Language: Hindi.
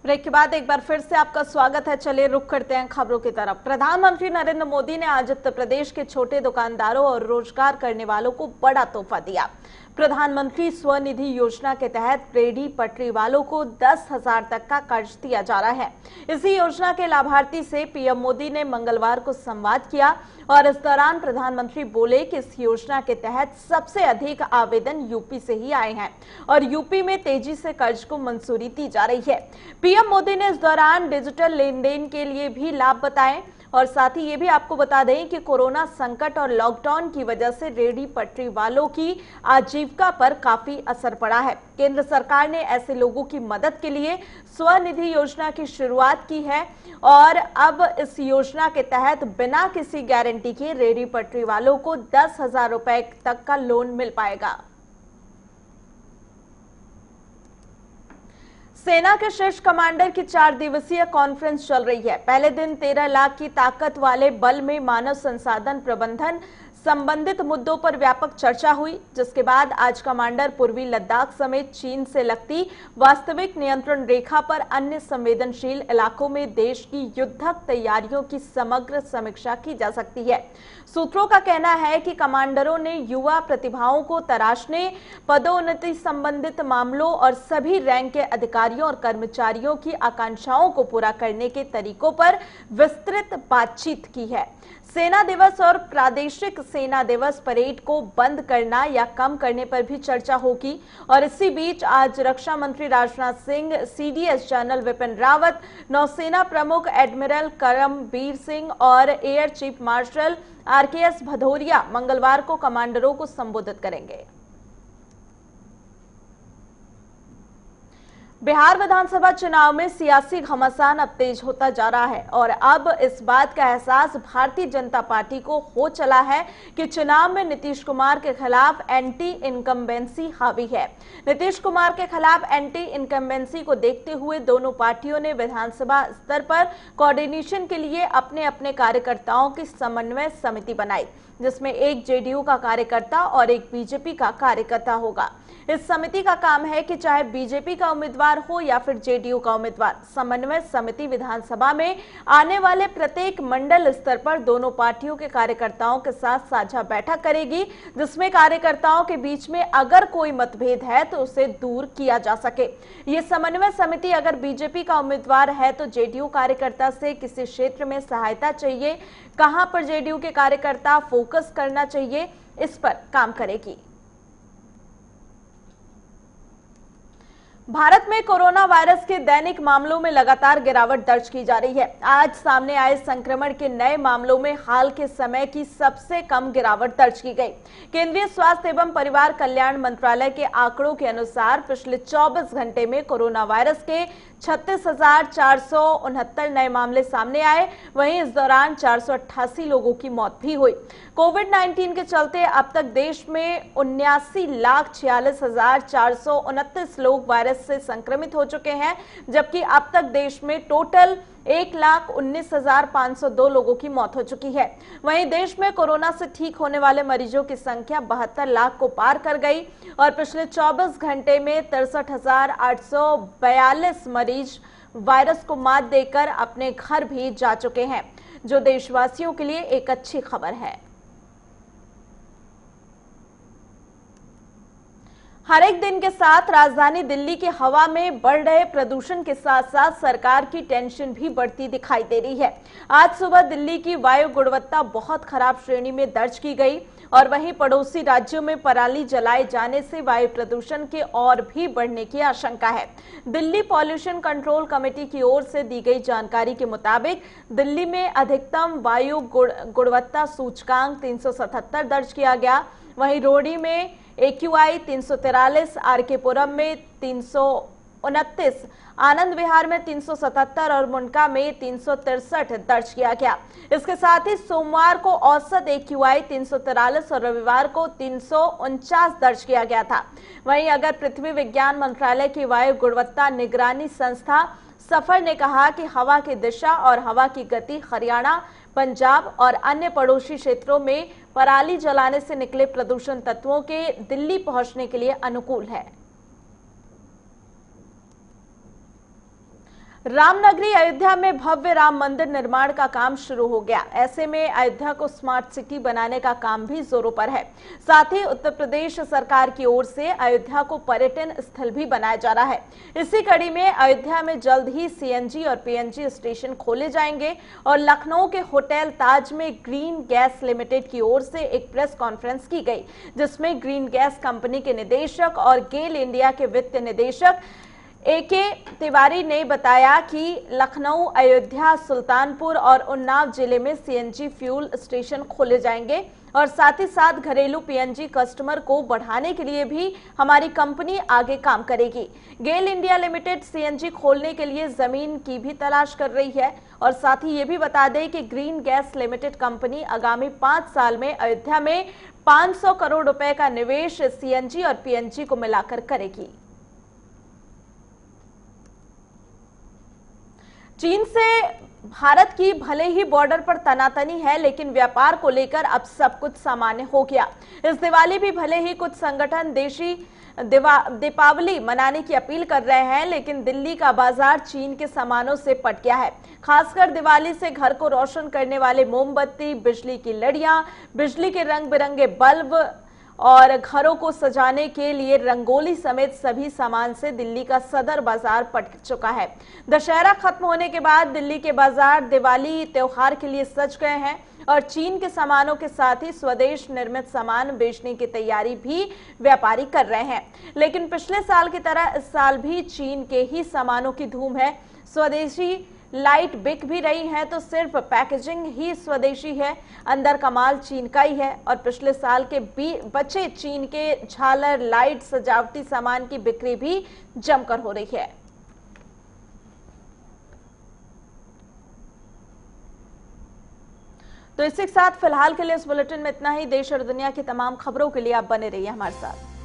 ब्रेक के बाद एक बार फिर से आपका स्वागत है। चलिए रुक करते हैं खबरों की तरफ। प्रधानमंत्री नरेंद्र मोदी ने आज उत्तर प्रदेश के छोटे दुकानदारों और रोजगार करने वालों को बड़ा तोहफा दिया। प्रधानमंत्री स्वनिधि योजना के तहत रेहड़ी पटरी वालों को 10,000 तक का कर्ज दिया जा रहा है। इसी योजना के लाभार्थी से पीएम मोदी ने मंगलवार को संवाद किया और इस दौरान प्रधानमंत्री बोले कि इस योजना के तहत सबसे अधिक आवेदन यूपी से ही आए हैं और यूपी में तेजी से कर्ज को मंजूरी दी जा रही है। पीएम मोदी ने इस दौरान डिजिटल लेन देन के लिए भी लाभ बताए और साथ ही ये भी आपको बता दें कि कोरोना संकट और लॉकडाउन की वजह से रेहड़ी पटरी वालों की आजीविका पर काफी असर पड़ा है। केंद्र सरकार ने ऐसे लोगों की मदद के लिए स्वनिधि योजना की शुरुआत की है और अब इस योजना के तहत बिना किसी गारंटी के रेहड़ी पटरी वालों को 10,000 रुपए तक का लोन मिल पाएगा। सेना के शीर्ष कमांडर की 4 दिवसीय कॉन्फ्रेंस चल रही है। पहले दिन 13 लाख की ताकत वाले बल में मानव संसाधन प्रबंधन संबंधित मुद्दों पर व्यापक चर्चा हुई, जिसके बाद आज कमांडर पूर्वी लद्दाख समेत चीन से लगती वास्तविक नियंत्रण रेखा पर अन्य संवेदनशील इलाकों में देश की युद्धक तैयारियों की समग्र समीक्षा की जा सकती है। सूत्रों का कहना है कि कमांडरों ने युवा प्रतिभाओं को तराशने, पदोन्नति संबंधित मामलों और सभी रैंक के अधिकारियों और कर्मचारियों की आकांक्षाओं को पूरा करने के तरीकों पर विस्तृत बातचीत की है। सेना दिवस और प्रादेशिक सेना दिवस परेड को बंद करना या कम करने पर भी चर्चा होगी और इसी बीच आज रक्षा मंत्री राजनाथ सिंह, सीडीएस जनरल विपिन रावत, नौसेना प्रमुख एडमिरल करमबीर सिंह और air chief marshal RKS Bhadauria मंगलवार को कमांडरों को संबोधित करेंगे। बिहार विधानसभा चुनाव में सियासी घमासान अब तेज होता जा रहा है और अब इस बात का एहसास भारतीय जनता पार्टी को हो चला है कि चुनाव में नीतीश कुमार के खिलाफ एंटी इनकम्बेंसी हावी है। नीतीश कुमार के खिलाफ एंटी इनकम्बेंसी को देखते हुए दोनों पार्टियों ने विधानसभा स्तर पर कोऑर्डिनेशन के लिए अपने अपने कार्यकर्ताओं की समन्वय समिति बनाई, जिसमें एक जेडीयू का कार्यकर्ता और एक बीजेपी का कार्यकर्ता होगा। इस समिति का काम है कि चाहे बीजेपी का उम्मीदवार हो या फिर जेडीयू का उम्मीदवार, समन्वय समिति विधानसभा में आने वाले प्रत्येक मंडल स्तर पर दोनों पार्टियों के कार्यकर्ताओं के साथ साझा बैठक करेगी, जिसमें कार्यकर्ताओं के बीच में अगर कोई मतभेद है तो उसे दूर किया जा सके। ये समन्वय समिति अगर बीजेपी का उम्मीदवार है तो जेडीयू कार्यकर्ता से किसी क्षेत्र में सहायता चाहिए, कहां पर जेडीयू के कार्यकर्ता फोकस करना चाहिए, इस पर काम करेगी। भारत में कोरोना वायरस के दैनिक मामलों में लगातार गिरावट दर्ज की जा रही है। आज सामने आए संक्रमण के नए मामलों में हाल के समय की सबसे कम गिरावट दर्ज की गई। केंद्रीय स्वास्थ्य एवं परिवार कल्याण मंत्रालय के आंकड़ों के अनुसार पिछले 24 घंटे में कोरोना वायरस के 36,469 नए मामले सामने आए। वहीं इस दौरान 488 लोगों की मौत भी हुई। कोविड-19 के चलते अब तक देश में 79,46,429 लोग वायरस से संक्रमित हो चुके हैं, जबकि अब तक देश में टोटल 1,19,502 लोगों की मौत हो चुकी है। वहीं देश में कोरोना से ठीक होने वाले मरीजों की संख्या 72 लाख को पार कर गई और पिछले 24 घंटे में 63,842 मरीज वायरस को मात देकर अपने घर भी जा चुके हैं, जो देशवासियों के लिए एक अच्छी खबर है। हर एक दिन के साथ राजधानी दिल्ली की हवा में बढ़ रहे प्रदूषण के साथ साथ सरकार की टेंशन भी बढ़ती दिखाई दे रही है। आज सुबह दिल्ली की वायु गुणवत्ता बहुत खराब श्रेणी में दर्ज की गई और वहीं पड़ोसी राज्यों में पराली जलाए जाने से वायु प्रदूषण के और भी बढ़ने की आशंका है। दिल्ली पॉल्यूशन कंट्रोल कमेटी की ओर से दी गई जानकारी के मुताबिक दिल्ली में अधिकतम वायु गुणवत्ता सूचकांक 377 दर्ज किया गया। वहीं रोहड़ी में AQI 343, आरके पुरम में 329, आनंद विहार में 377 और मुंडका में 363 दर्ज किया गया। इसके साथ ही सोमवार को औसत AQI 343 और रविवार को 349 दर्ज किया गया था। वहीं अगर पृथ्वी विज्ञान मंत्रालय की वायु गुणवत्ता निगरानी संस्था सफर ने कहा कि हवा की दिशा और हवा की गति हरियाणा, पंजाब और अन्य पड़ोसी क्षेत्रों में पराली जलाने से निकले प्रदूषण तत्वों के दिल्ली पहुंचने के लिए अनुकूल है। रामनगरी अयोध्या में भव्य राम मंदिर निर्माण का काम शुरू हो गया। ऐसे में अयोध्या को स्मार्ट सिटी बनाने का काम भी जोरों पर है। साथ ही उत्तर प्रदेश सरकार की ओर से अयोध्या को पर्यटन स्थल भी बनाया जा रहा है। इसी कड़ी में अयोध्या में जल्द ही सीएनजी और पीएनजी स्टेशन खोले जाएंगे और लखनऊ के होटल ताज में ग्रीन गैस लिमिटेड की ओर से एक प्रेस कॉन्फ्रेंस की गई, जिसमें ग्रीन गैस कंपनी के निदेशक और गेल इंडिया के वित्त निदेशक AK तिवारी ने बताया कि लखनऊ, अयोध्या, सुल्तानपुर और उन्नाव जिले में सीएनजी फ्यूल स्टेशन खोले जाएंगे और साथ ही साथ घरेलू पीएनजी कस्टमर को बढ़ाने के लिए भी हमारी कंपनी आगे काम करेगी। गेल इंडिया लिमिटेड सीएनजी खोलने के लिए जमीन की भी तलाश कर रही है और साथ ही ये भी बता दें कि ग्रीन गैस लिमिटेड कंपनी आगामी 5 साल में अयोध्या में 500 करोड़ रुपए का निवेश सीएनजी और पीएनजी को मिलाकर करेगी। चीन से भारत की भले ही बॉर्डर पर तनातनी है, लेकिन व्यापार को लेकर अब सब कुछ सामान्य हो गया। इस दिवाली भी भले ही कुछ संगठन देशी दीपावली मनाने की अपील कर रहे हैं, लेकिन दिल्ली का बाजार चीन के सामानों से पट गया है। खासकर दिवाली से घर को रोशन करने वाले मोमबत्ती, बिजली की लड़ियां, बिजली के रंग बिरंगे बल्ब और घरों को सजाने के लिए रंगोली समेत सभी सामान से दिल्ली का सदर बाजार पट चुका है। दशहरा खत्म होने के बाद दिल्ली के बाजार दिवाली त्योहार के लिए सज गए हैं और चीन के सामानों के साथ ही स्वदेश निर्मित सामान बेचने की तैयारी भी व्यापारी कर रहे हैं। लेकिन पिछले साल की तरह इस साल भी चीन के ही सामानों की धूम है। स्वदेशी लाइट बिक भी रही है तो सिर्फ पैकेजिंग ही स्वदेशी है, अंदर का माल चीन का ही है। और पिछले साल के बचे चीन के झालर, लाइट, सजावटी सामान की बिक्री भी जमकर हो रही है। तो इसी के साथ फिलहाल के लिए इस बुलेटिन में इतना ही। देश और दुनिया की तमाम खबरों के लिए आप बने रहिए हमारे साथ।